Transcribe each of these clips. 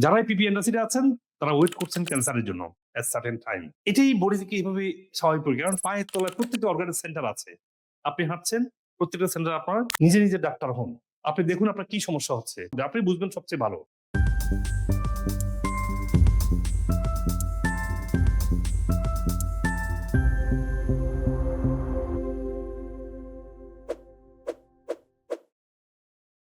যারাই পিপি ইন্ডাস্ট্রিতে আছেন তারা ওয়েট করছেন ক্যান্সারের জন্য এট সার্টেন টাইম। এটাই বডি থেকে এইভাবে স্বাভাবিক প্রক্রিয়া, কারণ পায়ের তলায় প্রত্যেকটা অর্গানের সেন্টার আছে। আপনি হাঁটছেন, প্রত্যেকটা সেন্টার আপনার নিজে নিজে ডাক্তার হন। আপনি দেখুন আপনার কি সমস্যা হচ্ছে, আপনি বুঝবেন সবচেয়ে ভালো।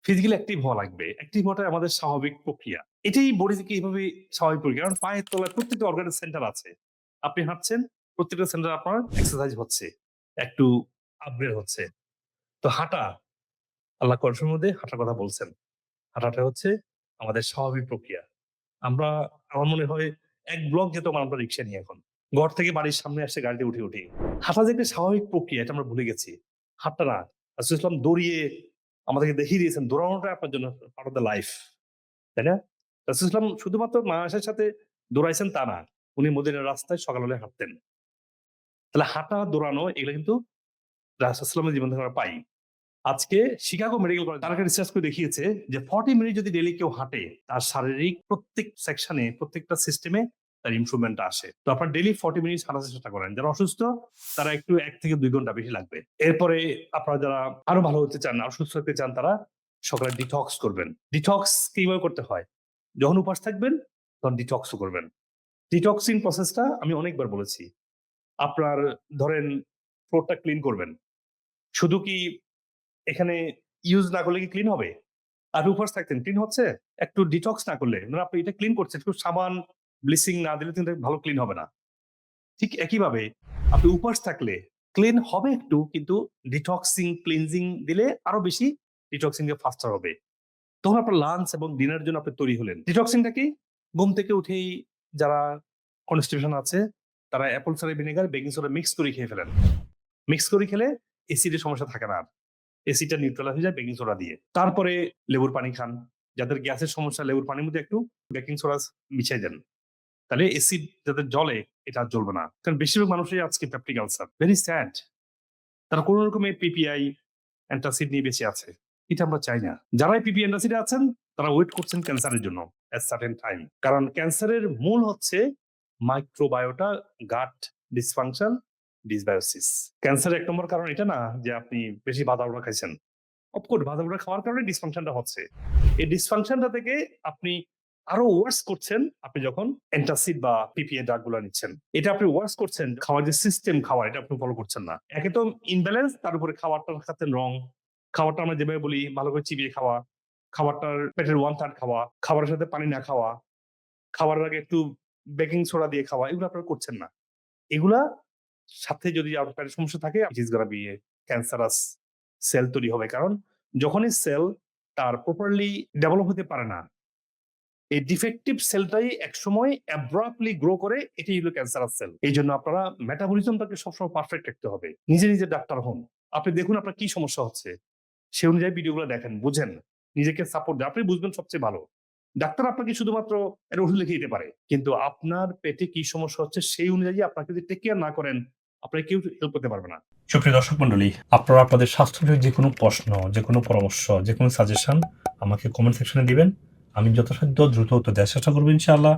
ফিজিক্যালি অ্যাক্টিভ হওয়া লাগবে। অ্যাক্টিভ হওয়াটা আমাদের স্বাভাবিক প্রক্রিয়া। এটাই বডি থেকে এইভাবে স্বাভাবিক প্রক্রিয়া, কারণ পায়ের তলায় প্রত্যেকটা অর্গানের সেন্টার আছে। আপনি হাঁটছেন, প্রত্যেকটা সেন্টার আপনার এক্সারসাইজ হচ্ছে, একটু আপগ্রেড হচ্ছে। তো হাঁটা, আল্লাহ কোরআনের মধ্যে হাঁটার কথা বলছেন। হাঁটাটা হচ্ছে আমাদের স্বাভাবিক প্রক্রিয়া। আমরা, আমার মনে হয় ১ ব্লক যেত আমরা রিক্সা নিয়ে এখন। ঘর থেকে বাড়ির সামনে আসছে গাড়িতে উঠি। হাঁটা যে একটা স্বাভাবিক প্রক্রিয়া এটা আমরা ভুলে গেছি। হাঁটা না, রাসূল ইসলাম দৌড়িয়ে আমাদেরকে দেখিয়ে দিয়েছেন দৌড়ানোটা আপনার জন্য পার্ট অফ দ্য লাইফ। তাই না? রাসূল ইসলাম শুধুমাত্র মানুষের সাথে দৌড়াইছেন তা না। উনি মদিনার রাস্তায় সকাল হলে হাঁটতেন। তাহলে হাঁটা, দৌড়ানো এগুলো কিন্তু রাসূল সাল্লাল্লাহু জীবন থেকে আমরা পাই। আজকে শিকাগো মেডিকেল কলেজ তারা একটা রিসার্চ করে দেখিয়েছে যে 40 মিনিট যদি ডেইলি কেউ হাঁটে, তার শারীরিক প্রত্যেক সেকশনে, প্রত্যেকটা সিস্টেমে তার ইমপ্রুভমেন্ট আসে। তো আপনার ডেইলি 40 মিনিট হাঁটার চেষ্টা করেন। যারা অসুস্থ তারা একটু 1 থেকে 2 ঘন্টা বেশি লাগবে। এরপরে আপনারা যারা আরো ভালো হতে চান, আরো সুস্থ হতে চান, তারা সকালে ডিটক্স করবেন। ডিটক্স কিভাবে করতে হয়? যখন উপবাস থাকবেন তখন ডিটক্সও করবেন। ডিটক্সিং প্রসেসটা আমি অনেকবার বলেছি। আপনার ধরেন ফ্লোরটা ক্লিন করবেন। শুধু কি এখানে ইউজ না করলে কি ক্লিন হবে? আর উপবাস থাকতেন ক্লিন হচ্ছে? একটু ডিটক্স না করলে, মানে আপনি এটা ক্লিন করছেন, একটু সাবান, ব্লিচিং না দিলে কিন্তু ভালো ক্লিন হবে না। ঠিক একইভাবে আপনি উপবাস থাকলে ক্লিন হবে একটু, কিন্তু ডিটক্সিং, ক্লিনজিং দিলে আরো বেশি ডিটক্সিং এ ফাস্টার হবে। তখন আপনার লাঞ্চ এবং ডিনারের জন্য আপনি তৈরি হলেন। ডিটক্সিংটা কি? ঘুম থেকে উঠেই যারা কনস্টিপেশন আছে তারা apple cider vinegar, baking soda mix করে খেয়ে ফেলেন। মিক্স করে খেলে এসিডের সমস্যা থাকে না আর। এসিডটা নিউট্রাল হয়ে যায় বেকিং সোডা দিয়ে। তারপরে লেবুর পানি খান। যাদের গ্যাসের সমস্যা লেবুর পানির মধ্যে একটু বেকিং সোডা মিশিয়ে দেন। তাহলে এসিড যাদের জ্বলে এটা আর জ্বলবে না। কারণ বেশিরভাগ মানুষই আজকে পেপটিক আলসার। Very sad. তারা কোন রকমের পিপিআই, অ্যান্টাসিড নিয়ে বেঁচে আছে। এটা আমরা চাই না। যারাই পিপি অ্যান্টাসিডে আছেন তারা ওয়েট করছেন ক্যান্সারের জন্য এট সার্টেন টাইম। কারণ ক্যান্সারের মূল হচ্ছে মাইক্রোবায়োটা, গাট ডিসফাংশন, ডিসবায়োসিস। ক্যান্সারের ১ নম্বর কারণ এটা না যে আপনি বেশি বাদাম খাইছেন। অফকোর্স ভাজাপোড়া খাওয়ার কারণে ডিসফাংশনটা হচ্ছে। এই ডিসফাংশনটা থেকে আপনি আরো ওয়ার্স করছেন আপনি যখন অ্যান্টাসিড বা পিপিএ ড্রাগ গুলো নিচ্ছেন। এটা আপনি ওয়ার্স করছেন, খাওয়ার যে সিস্টেম খাওয়ার এটা আপনি ফলো করছেন না। একে তো ইমব্যালেন্স, তার উপরে খাবারটা খাচ্ছেন রং। খাবারটা আমরা যেভাবে বলি ভালো করে চিবিয়ে খাওয়া, খাবারটার পেটের 1/3 খাওয়া, খাবারের সাথে পানি না খাওয়া, খাবারের আগে একটু বেকিং সোডা দিয়ে খাওয়া, এগুলো আপনারা করছেন না। এগুলা সাথে যদি আপনার পেটের সমস্যা থাকে, it is gonna be a cancerous cell তৈরি হবে। কারণ যখনই সেল তার প্রপারলি ডেভেলপ হতে পারে না, এই ডিফেক্টিভ সেলটাই একসময় অ্যাব্রাপ্টলি গ্রো করে, এটাই হলো ক্যান্সারাস সেল। এইজন্য আপনারা মেটাবলিজমটাকে সবসময় পারফেক্ট রাখতে হবে। নিজে নিজে ডাক্তার হন। আপনি দেখুন আপনার কি সমস্যা হচ্ছে। সে অনুযায়ী ভিডিওগুলো দেখেন, বুঝেন, নিজেকে সাপোর্ট দেন। আপনি বুঝবেন সবচেয়ে ভালো। ডাক্তার আপনাকে শুধুমাত্র একটা ওষুধ লিখে দিতে পারে। কিন্তু আপনার পেটে কি সমস্যা হচ্ছে সেই অনুযায়ী আপনাকে যদি টেক কেয়ার না করেন, আপনাকে কেউ হেল্প করতে পারবে না। সুপ্রিয় দর্শক মন্ডলী, আপনারা আপনাদের স্বাস্থ্য নিয়ে যে কোনো প্রশ্ন, যে কোনো পরামর্শ, যে কোনো সাজেশন আমাকে কমেন্ট সেকশনে দিবেন। আমি যথাসাধ্য দ্রুত উত্তর দেওয়ার চেষ্টা করবো ইনশাআল্লাহ।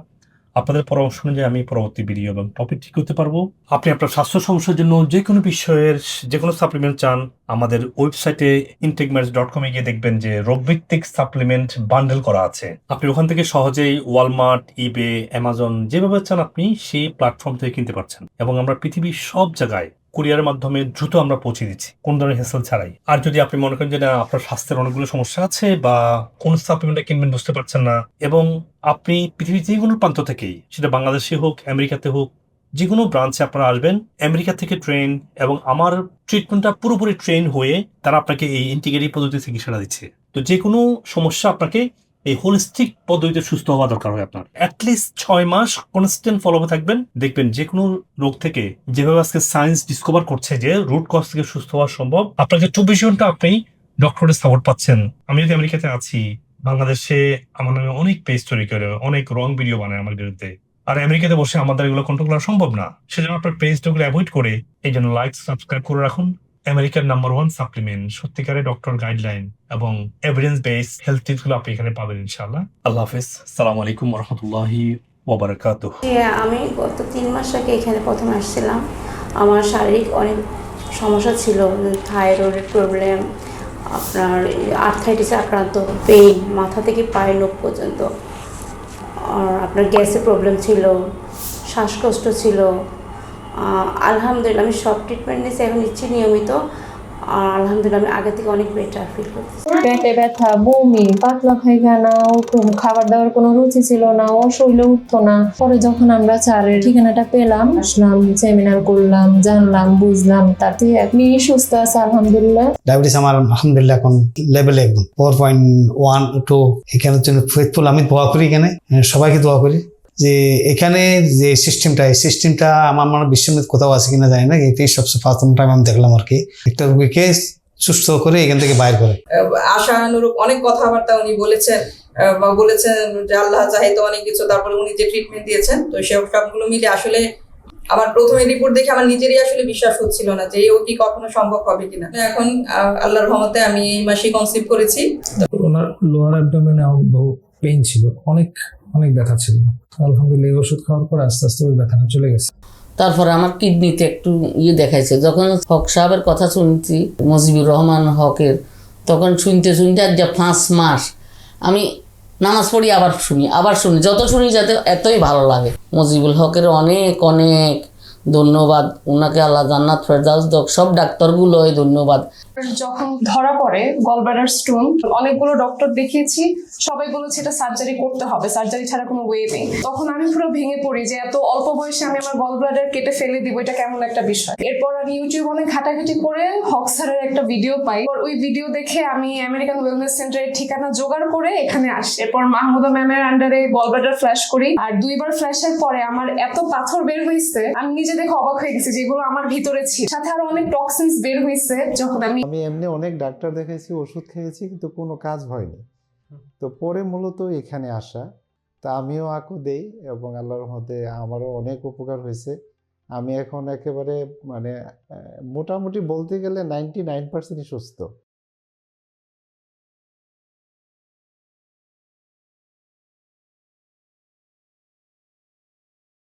আপনাদের পরামর্শ অনুযায়ী আমি পরবর্তী ভিডিও এবং টপিক ঠিক করতে পারবো। আপনি আপনার স্বাস্থ্য সমস্যার জন্য যে কোনো বিষয়ের যে কোনো সাপ্লিমেন্ট চান, আমাদের ওয়েবসাইটে integmeds.com এ গিয়ে দেখবেন যে রোগভিত্তিক সাপ্লিমেন্ট বান্ডেল করা আছে। আপনি ওখান থেকে সহজেই ওয়ালমার্ট, ইবে, অ্যামাজন যেভাবে চান আপনি সেই প্ল্যাটফর্ম থেকে কিনতে পারছেন। এবং আমরা পৃথিবীর সব জায়গায় কুরিয়ারের মাধ্যমে দ্রুত আমরা পৌঁছে দিচ্ছি, কোন ধরনের হেসেল ছাড়াই। আর যদি আপনি মনে করেন যে না, আপনার স্বাস্থ্যের অনেকগুলো সমস্যা আছে বা কোন সাপ্লিমেন্টটা কিনবেন বুঝতে পারছেন না, এবং আপনি পৃথিবীর যে কোনো প্রান্ত থেকেই, সেটা বাংলাদেশে হোক, আমেরিকাতে হোক, যে কোনো ব্রাঞ্চে আপনারা আসবেন, আমেরিকা থেকে ট্রেন এবং আমার ট্রিটমেন্টটা পুরোপুরি ট্রেন হয়ে তারা আপনাকে এই ইন্টিগ্রেটিভ পদ্ধতি চিকিৎসাটা দিচ্ছে। তো যে কোনো সমস্যা আপনাকে এই হোলিস্টিক পদ্ধতিতে সুস্থ হওয়া দরকার হয় আপনার। অ্যাটলিস্ট 6 মাস কনস্ট্যান্ট ফলো থাকবেন, দেখবেন যে কোনো রোগ থেকে, যেভাবে আজকে সায়েন্স ডিসকভার করছে যে রুট কজ থেকে সুস্থ হওয়া সম্ভব, আপনাকে 24 ঘন্টা আপনি ডক্টরের সাপোর্ট পাচ্ছেন। আমি যদি আমেরিকাতে আছি, বাংলাদেশে আমার নামে অনেক পেজ তৈরি করে অনেক রং ভিডিও বানায় আমার বিরুদ্ধে, আর আমেরিকাতে বসে আমাদের এগুলো কন্ট্রোল করা সম্ভব না। সেজন্য আপনার পেজগুলো অ্যাভয়েড করে এই জন্য লাইক, সাবস্ক্রাইব করে রাখুন। আমেরিকার নাম্বার 1 সাপ্লিমেন্ট, সত্যিকারের ডক্টর গাইডলাইন এবং এভিডেন্স বেস হেলথ টিপসগুলো আপনি এখানে পাবেন ইনশাআল্লাহ। আল্লাহ হাফেজ। আসসালামু আলাইকুম ওয়া রাহমাতুল্লাহি ওয়া বারাকাতুহু। আমি গত 3 মাস আগে এখানে প্রথম আসছিলাম। আমার শারীরিক অনেক সমস্যা ছিল, থাইরয়েডের প্রবলেম, আপনার আর্থ্রাইটিসে আক্রান্ত, পেইন মাথা থেকে পায়ের নখ পর্যন্ত, আর আপনার গ্যাসের প্রবলেম ছিল, শ্বাসকষ্ট ছিল। আলহামদুলিল্লাহ আমি সব ট্রিটমেন্ট নিয়েছি, এখন নিচ্ছি নিয়মিত। আর আলহামদুলিল্লাহ আমি আগে থেকে অনেক বেটার ফিল করতেছি। পেটে ব্যথা, বমি, পাতলা পায়খানা, ওরকম খাবার দাবার কোনো রুচি ছিল না, শরীরে উঠতো না। পরে যখন আমরা স্যারের ঠিকানাটা পেলাম, আসলাম, সেমিনার করলাম, জানলাম, বুঝলাম, তাতে আপনি সুস্থ আছে আলহামদুলিল্লাহ। ডায়াবেটিস আমার আলহামদুলিল্লাহ এখন লেভেলে একদম 4.12। এখানের জন্য ফেথফুল আমি দোয়া করি, এখানে সবাইকে দোয়া করি যে এখানে যে সিস্টেমটা আমার মনে বিশ্বমিত কোথাও আছে কিনা জানি না, এটাই সবচেয়ে প্রথম টাইম আমি দেখলাম আর কি, একটা রোগীকে সুস্থ করে এখান থেকে বাইর করে। আশানুরূপ অনেক কথাবার্তা উনি বলেছেন, বা বলেছেন যে আল্লাহ চাহিত অনেক কিছু, তারপরে উনি যে ট্রিটমেন্ট দিয়েছেন, তো সবগুলো মিলে আসলে আমার প্রথমে রিপোর্ট দেখে আমার নিজেরই আসলে বিশ্বাস হচ্ছিল না যে কি কখনো সম্ভব হবে কিনা। এখন আল্লাহর রহমতে আমি এই মাসে কনসিভ করেছি। ওনার লোয়ার অ্যাবডোমেনে বহু পেইন ছিল, অনেক অনেক ব্যথা ছিল। আলহামদুলিল্লাহ এই ওষুধ খাওয়ার পর আস্তে আস্তে ওই ব্যথাটা চলে গেছে। তারপরে আমার কিডনিতে একটু দেখাইছে। যখন হক সাহেবের কথা শুনছি, মুজিবুর রহমান হকের, তখন শুনতে শুনতে আজ 5 মাস আমি নামাজ পড়ি, আবার শুনি, যত শুনি যাতে এতই ভালো লাগে। মুজিবুল হকের অনেক অনেক ধন্যবাদ, ওনাকে আল্লাহ জান্নাত ফেরদাউস দাও, সব ডাক্তারগুলোই ধন্যবাদ। যখন ধরা পড়ে গলব্লাডার স্টোন, অনেকগুলো ডক্টর দেখিয়েছি, সবাই বলেছে এটা সার্জারি করতে হবে, সার্জারি ছাড়া কোনো ওয়ে নেই। তখন আমি পুরো ভেঙে পড়ি যে এত অল্প বয়সে আমি আমার গলব্লাডার কেটে ফেলে দিব, এটা কেমন একটা বিষয়। এরপর আমি ইউটিউব অনেক ঘাটাঘাটি করে হক স্যারের একটা ভিডিও পাই, ওই ভিডিও দেখে আমি আমেরিকান ওয়েলনেস সেন্টারের ঠিকানা জোগাড় করে এখানে আসি। এরপর মাহমুদা ম্যামের আন্ডারে গলব্লাডার ফ্ল্যাশ করি, আর 2বার ফ্ল্যাশের পরে আমার এত পাথর বের হয়েছে, আমি নিজে দেখে অবাক হয়ে গেছি যেগুলো আমার ভিতরে ছিল, সাথে আরো অনেক টক্সিনস বের হয়েছে। যখন আমি এমনি অনেক ডাক্তার দেখাইছি, ওষুধ খেয়েছি, কিন্তু কোনো কাজ হয়নি। তো পরে মূলত এখানে আসা, তা আমিও আকু দেই এবং আল্লাহর রহমতে আমারও অনেক উপকার হয়েছে। আমি এখন একেবারে মোটামুটি বলতে গেলে 99% সুস্থ।